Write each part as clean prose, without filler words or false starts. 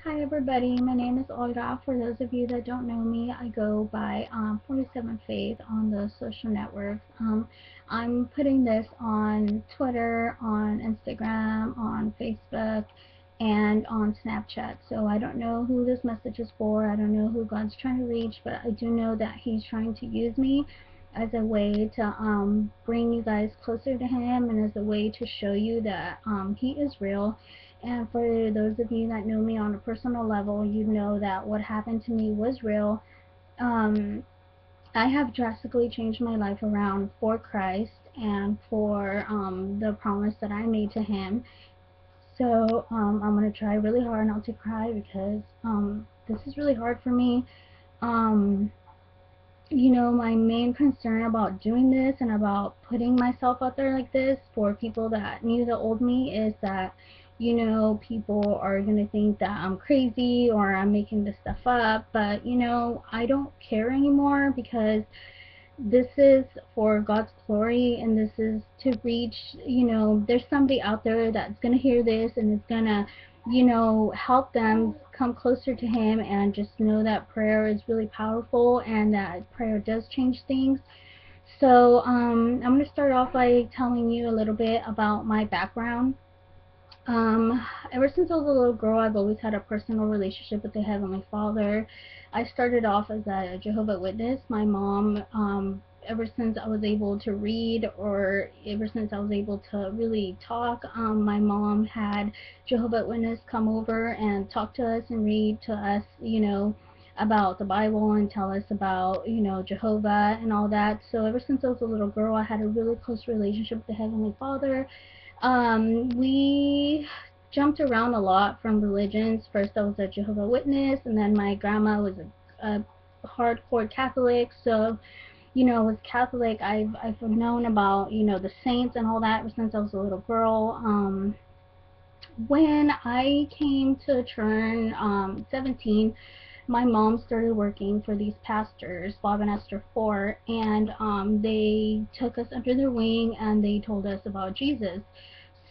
Hi everybody, my name is Olga. For those of you that don't know me, I go by 47 Faith on the social networks. I'm putting this on Twitter, on Instagram, on Facebook, and on Snapchat. So I don't know who this message is for. I don't know who God's trying to reach, but I do know that He's trying to use me as a way to bring you guys closer to Him and as a way to show you that He is real. And for those of you that know me on a personal level, you know that what happened to me was real. Um, I have drastically changed my life around for Christ and for the promise that I made to Him. So I'm going to try really hard not to cry because this is really hard for me. Um, my main concern about doing this and about putting myself out there like this for people that knew the old me is that, people are going to think that I'm crazy or I'm making this stuff up. But, I don't care anymore because this is for God's glory and this is to reach, there's somebody out there that's going to hear this and it's going to, help them come closer to Him and just know that prayer is really powerful and that prayer does change things. So I'm going to start off by telling you a little bit about my background. Ever since I was a little girl, I've always had a personal relationship with the Heavenly Father. I started off as a Jehovah's Witness. My mom, ever since I was able to read or ever since I was able to really talk, my mom had Jehovah's Witness come over and talk to us and read to us, about the Bible and tell us about, Jehovah and all that. So ever since I was a little girl, I had a really close relationship with the Heavenly Father. We jumped around a lot from religions. First, I was a Jehovah's Witness, and then my grandma was a hardcore Catholic. So, as Catholic, I've known about the saints and all that ever since I was a little girl. When I came to turn 17, my mom started working for these pastors, Bob and Esther Fort, and they took us under their wing and they told us about Jesus.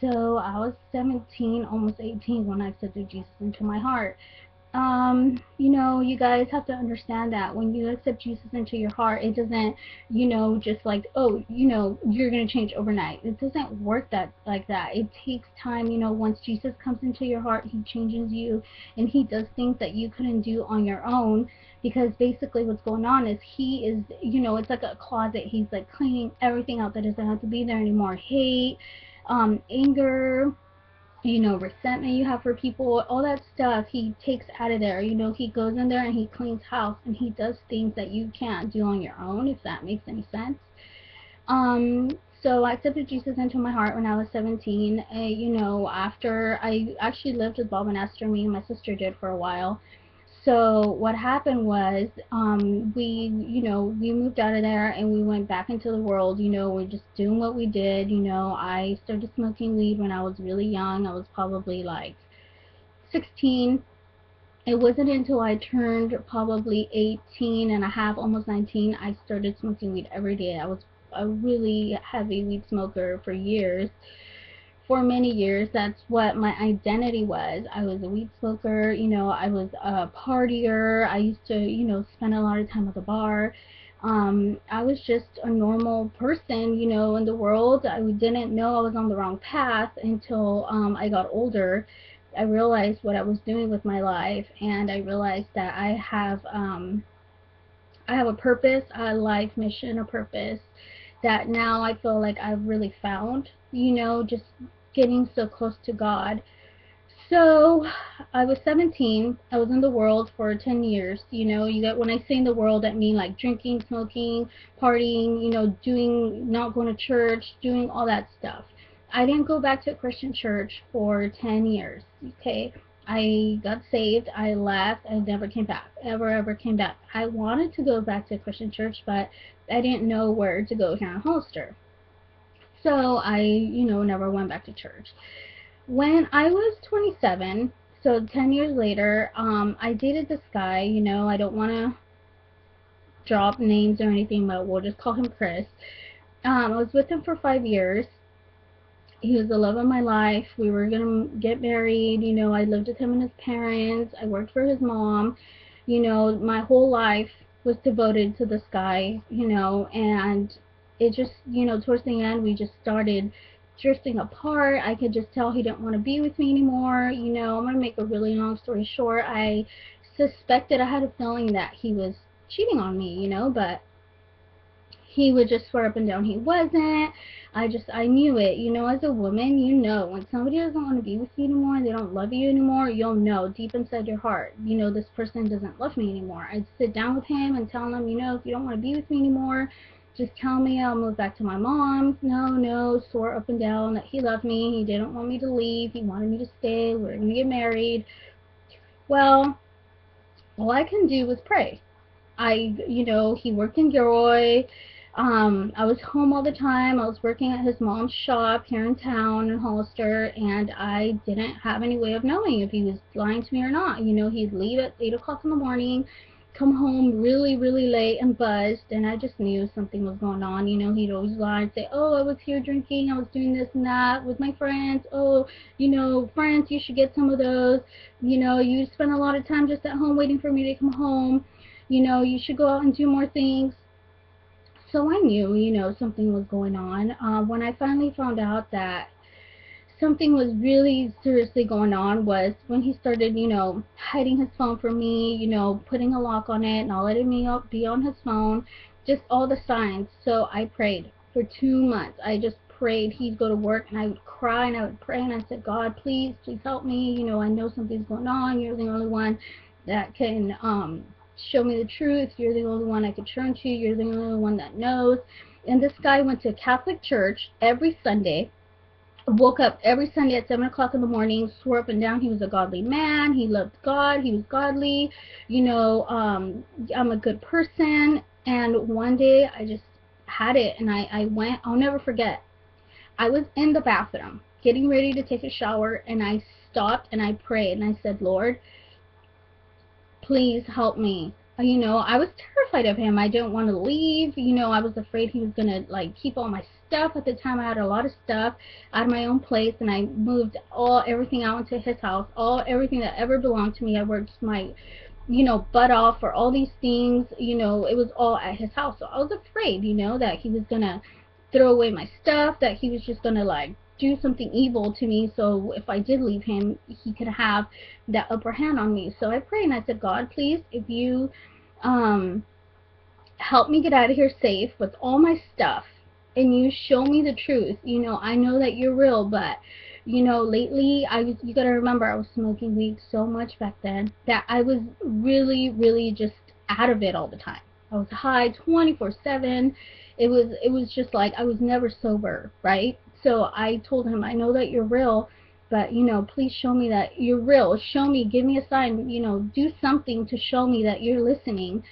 So I was 17, almost 18 when I accepted Jesus into my heart. You guys have to understand that when you accept Jesus into your heart, it doesn't, just like, oh, you're going to change overnight. It doesn't work that like that. It takes time. Once Jesus comes into your heart, He changes you and He does things that you couldn't do on your own, because basically what's going on is He is, it's like a closet. He's like cleaning everything out that doesn't have to be there anymore. Hate, anger, resentment you have for people, all that stuff He takes out of there. He goes in there and He cleans house and He does things that you can't do on your own, if that makes any sense. So I accepted Jesus into my heart when I was 17. After I actually lived with Bob and Esther, me and my sister did for a while. So what happened was, we moved out of there and we went back into the world. We're just doing what we did. I started smoking weed when I was really young. I was probably like 16. It wasn't until I turned probably 18 and a half, almost 19, I started smoking weed every day. I was a really heavy weed smoker for years. For many years, that's what my identity was. I was a weed smoker. I was a partier. I used to, spend a lot of time at the bar. I was just a normal person, in the world. I didn't know I was on the wrong path until I got older. I realized what I was doing with my life, and I realized that I have a purpose, a life mission, a purpose that now I feel like I've really found, just getting so close to God. So I was 17. I was in the world for 10 years. You get, when I say in the world, I mean like drinking, smoking, partying, doing, not going to church, doing all that stuff. I didn't go back to a Christian church for 10 years. Okay. I got saved. I left. I never came back. Ever came back. I wanted to go back to a Christian church, but I didn't know where to go here in Hollister. So I, never went back to church. When I was 27, so 10 years later, I dated this guy. I don't want to drop names or anything, but we'll just call him Chris. I was with him for 5 years. He was the love of my life. We were gonna get married. I lived with him and his parents. I worked for his mom. My whole life was devoted to this guy. And it just, towards the end, we just started drifting apart. I could just tell he didn't want to be with me anymore. I'm gonna make a really long story short. I suspected, I had a feeling that he was cheating on me. But he would just swear up and down he wasn't. I knew it. As a woman, when somebody doesn't want to be with you anymore, they don't love you anymore, you'll know deep inside your heart, this person doesn't love me anymore. I'd sit down with him and tell him, if you don't want to be with me anymore, just tell me, I'll move back to my mom's. No, no, swore up and down that he loved me, he didn't want me to leave, he wanted me to stay, we're going to get married. Well, all I can do was pray. He worked in Gilroy. I was home all the time. I was working at his mom's shop here in town in Hollister, and I didn't have any way of knowing if he was lying to me or not. He'd leave at 8 o'clock in the morning, come home really, really late and buzzed, and I just knew something was going on. He'd always lie and say, oh, I was here drinking, I was doing this and that with my friends. Oh, friends, you should get some of those. You spend a lot of time just at home waiting for me to come home. You should go out and do more things. So I knew, something was going on. When I finally found out that something was really seriously going on was when he started, hiding his phone from me, putting a lock on it, not letting me be on his phone, just all the signs. So I prayed for 2 months. I just prayed. He'd go to work and I would cry and I would pray and I said, God, please, please help me. I know something's going on. You're the only one that can show me the truth. You're the only one I could turn to. You're the only one that knows. And this guy went to Catholic church every Sunday, woke up every Sunday at 7 o'clock in the morning, swore up and down he was a godly man, he loved God, he was godly, I'm a good person. And one day I just had it, and I went, I'll never forget, I was in the bathroom getting ready to take a shower, and I stopped and I prayed and I said, Lord, please help me. I was terrified of him. I didn't want to leave. I was afraid he was gonna keep all my stuff. At the time I had a lot of stuff out of my own place, and I moved everything out into his house, everything that ever belonged to me. I worked my butt off for all these things. It was all at his house. So I was afraid, that he was gonna throw away my stuff, that he was just gonna do something evil to me. So if I did leave him, he could have that upper hand on me. So I prayed and I said, God, please, if you help me get out of here safe with all my stuff, and you show me the truth. I know that you're real, but lately you gotta remember, I was smoking weed so much back then that I was really, really just out of it all the time. I was high 24/7. It was just like I was never sober, right? So I told him, I know that you're real, but please show me that you're real. Show me, give me a sign, do something to show me that you're listening.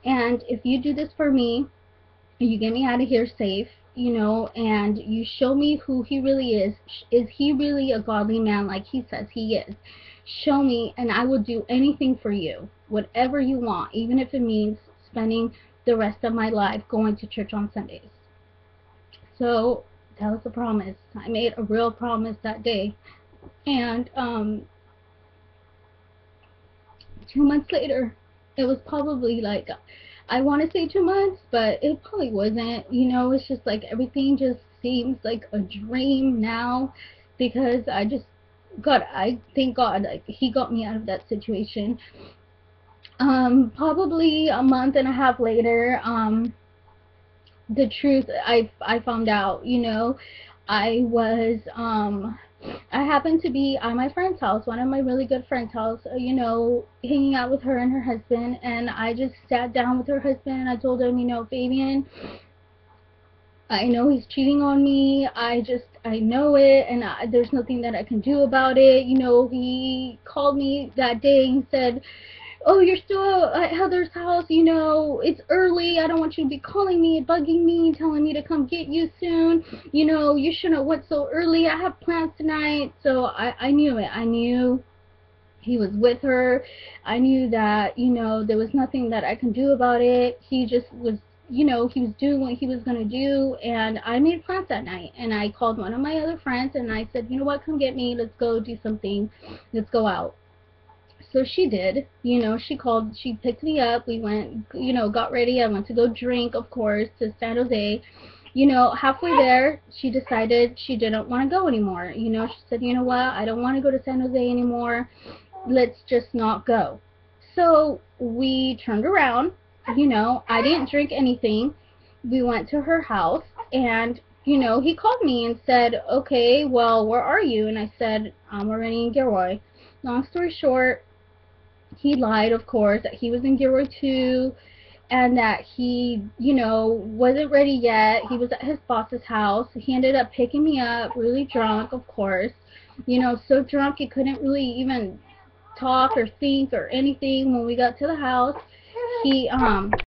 And if you do this for me, you get me out of here safe, and you show me who he really is he really a godly man like he says he is? Show me, and I will do anything for you, whatever you want, even if it means spending the rest of my life going to church on Sundays. So that was a promise. I made a real promise that day. And 2 months later, it was probably I want to say 2 months, but it probably wasn't. It's just everything just seems like a dream now, because I thank God, he got me out of that situation. Probably a month and a half later, the truth, I found out. I was I happened to be at my friend's house, one of my really good friends' house, hanging out with her and her husband, and I just sat down with her husband and I told him, Fabian, I know he's cheating on me. I know it, and there's nothing that I can do about it. He called me that day and said, oh, you're still at Heather's house, it's early, I don't want you to be calling me, bugging me, telling me to come get you soon, you shouldn't have went so early, I have plans tonight. So I knew it. I knew he was with her. I knew that, there was nothing that I can do about it. He just was, he was doing what he was going to do, and I made plans that night, and I called one of my other friends, and I said, you know what, come get me, let's go do something, let's go out. So she did, she called, she picked me up, we went, got ready, I went to go drink, of course, to San Jose. Halfway there, she decided she didn't want to go anymore. She said, you know what, I don't want to go to San Jose anymore, let's just not go. So we turned around, I didn't drink anything. We went to her house, and he called me and said, okay, well, where are you? And I said, I'm already in Gilroy. Long story short, he lied, of course, that he was in Gilroy too, and that he, wasn't ready yet. He was at his boss's house. He ended up picking me up, really drunk, of course. So drunk he couldn't really even talk or think or anything. When we got to the house, he